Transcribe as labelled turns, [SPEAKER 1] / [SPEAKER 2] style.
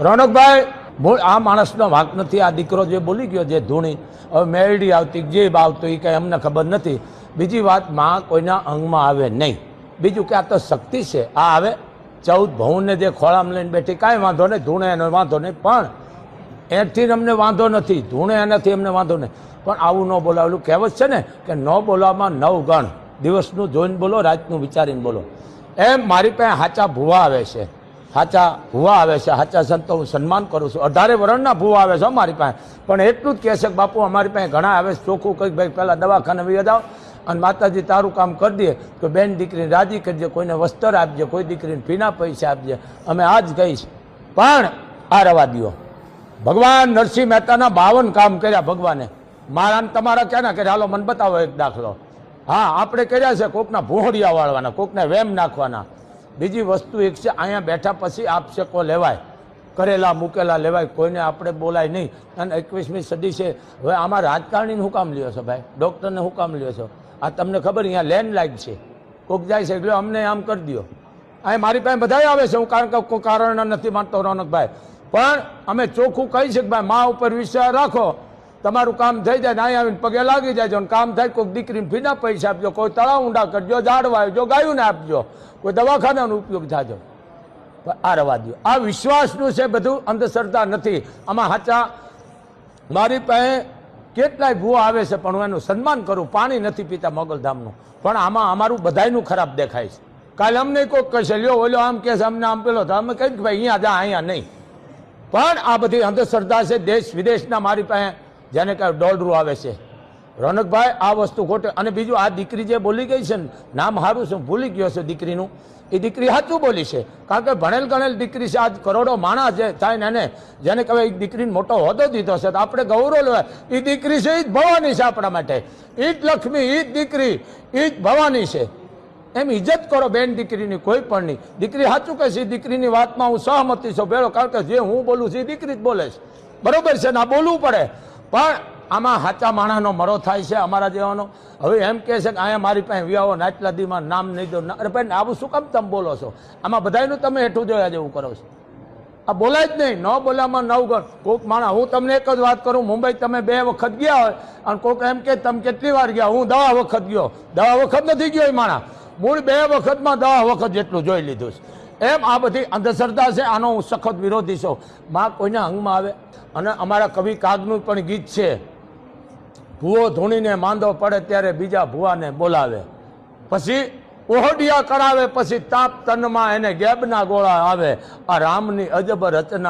[SPEAKER 1] રોનકભાઈ મૂળ આ માણસનો વાંક નથી. આ દીકરો જે બોલી ગયો, જે ધૂણી હવે મેરડી આવતી જે આવતું એ કંઈ અમને ખબર નથી. બીજી વાત, માં કોઈના અંગમાં આવે નહીં. બીજું કે આ તો શક્તિ છે. આ આવે 14 ભવનને જે ખોળામાં લઈને બેઠી, કાંઈ વાંધો નહીં, ધૂણે એનો વાંધો નહીં, પણ એથી અમને વાંધો નથી, ધૂણે એનાથી અમને વાંધો નહીં. પણ આવું ન બોલાવેલું કહેવત છે ને કે ન બોલવામાં 9 ગણ. દિવસનું જોઈને બોલો, રાતનું વિચારીને બોલો. એમ મારી પાસે સાચા ભૂવા આવે છે, સાચા ભૂવા આવે છે, સાચા સંતો હું સન્માન કરું છું. 18 વર્ષના ભૂવા આવે છે મારી પાસે, પણ એટલું જ કહે છે કે બાપુ અમારી પાસે ઘણા આવે છે, ચોખ્ખું કંઈક ભાઈ પહેલાં દવાખાને વહી જાઓ અને માતાજી તારું કામ કરી દે તો બેન દીકરીને રાજી કરજે, કોઈને વસ્ત્ર આપજે, કોઈ દીકરીને ફીના પૈસા આપજે. અમે આ જ કહીશ. પણ આ રવા દો. ભગવાન નરસિંહ મહેતાના 52 કામ કર્યા ભગવાને. મારા તમારા ક્યાં કર્યા? હાલો મને બતાવો એક દાખલો. હા, આપણે કર્યા છે કોકના ભોહડિયા વાળવાના, કોકને વેમ નાખવાના. બીજી વસ્તુ એક છે, અહીંયા બેઠા પછી આપશેકો લેવાય, કરેલા મૂકેલા લેવાય, કોઈને આપણે બોલાય નહીં. અને 21મી સદી છે. હવે આમાં રાજકારણીને શું કામ લ્યો છો ભાઈ? ડૉક્ટરને શું કામ લ્યો છો? આ તમને ખબર અહીંયા લેન્ડલાઇન છે, કોક જાય છે એટલે અમને આમ કરી દો. અહીં મારી પાસે બધા આવે છે, હું કારણ કે કોઈ કારણ નથી માનતો રોનકભાઈ, પણ અમે ચોખ્ખું કહી છે કે ભાઈ મા ઉપર વિશ્વાસ રાખો, તમારું કામ થઈ જાય ને અહીં આવીને પગે લાગી જાય. કામ થાય કોઈક દીકરીને ફીના પૈસા આપજો, કોઈ તળાવ ઊંડા કરજો, ઝાડવા આવજો, ગાયોને આપજો, કોઈ દવાખાનાનો ઉપયોગ થાજો. આ રવા દો. આ વિશ્વાસનું છે બધું, અંધશ્રદ્ધા નથી. આમાં સાચા મારી પાસે કેટલાય ભૂવા આવે છે, પણ હું એનું સન્માન કરું. પાણી નથી પીતા મોગલધામનું, પણ આમાં અમારું બધાયનું ખરાબ દેખાય છે. કાલે અમને કોઈક કહેશે લ્યો ઓલો આમ કહે છે, અમને આમ પેલો તો અમે કહીએ કે ભાઈ અહીંયા જા, અહીંયા નહીં. પણ આ બધી અંધશ્રદ્ધા છે. દેશ વિદેશના મારી પાસે જેને કાંઈ ડોલરું આવે છે. રોનકભાઈ આ વસ્તુ ખોટે. અને બીજું, આ દીકરી જે બોલી ગઈ છે ને, નામ સારું છે, ભૂલી ગયો છે દીકરીનું. એ દીકરી સાચું બોલી છે, કારણ કે ભણેલ ગણેલ દીકરી છે. આજ કરોડો માણસ જે થાય ને એને જેને કહેવાય એક દીકરીને મોટો હોદ્દો દીધો છે, તો આપણે ગૌરવ લેવાય. એ દીકરી છે, એ જ ભવાની છે આપણા માટે. એ જ લક્ષ્મી, એ જ દીકરી, એ જ ભવાની છે. એમ ઇજ્જત કરો બેન દીકરીની, કોઈ પણ નહીં. દીકરી સાચું કહે છે, દીકરીની વાતમાં હું સહમતી છું ભેળો, કારણ કે જે હું બોલું છું એ દીકરી જ બોલે છે. બરોબર છે ને? આ બોલવું પડે. પણ આમાં સાચા માણસનો મરો થાય છે અમારા જેવાનો. હવે એમ કહે છે કે અહીંયા મારી પાસે વ્યાવો ને આટલા દીમાં નામ નહીં દો. અરે ભાઈ, આવું શું કામ તમે બોલો છો? આમાં બધાનું તમે હેઠું જોયા જેવું કરો છો. આ બોલાય જ નહીં. ન બોલામાં 9 ગણ. કોઈક માણસ, હું તમને એક જ વાત કરું, મુંબઈ તમે 2 વખત ગયા હોય અને કોઈક એમ કે તમે કેટલી વાર ગયા? હું 10 વખત ગયો. 10 વખત નથી ગયો એ માણસ, મૂળ 2 વખતમાં 10 વખત જેટલું જોઈ લીધું છે. એમ આ બધી અંધશ્રદ્ધા છે. આનો હું સખત વિરોધી છું. માં કોઈના અંગમાં આવે. અને અમારા કવિ કાગનું પણ ગીત છે, ભૂવો ધૂણીને માંદો પડે ત્યારે બીજા ભૂવાને બોલાવે, પછી ઓહડિયા કરાવે, પછી તાપ તનમાં એને ગેબના ગોળા આવે. આ રામની અજબ રચના.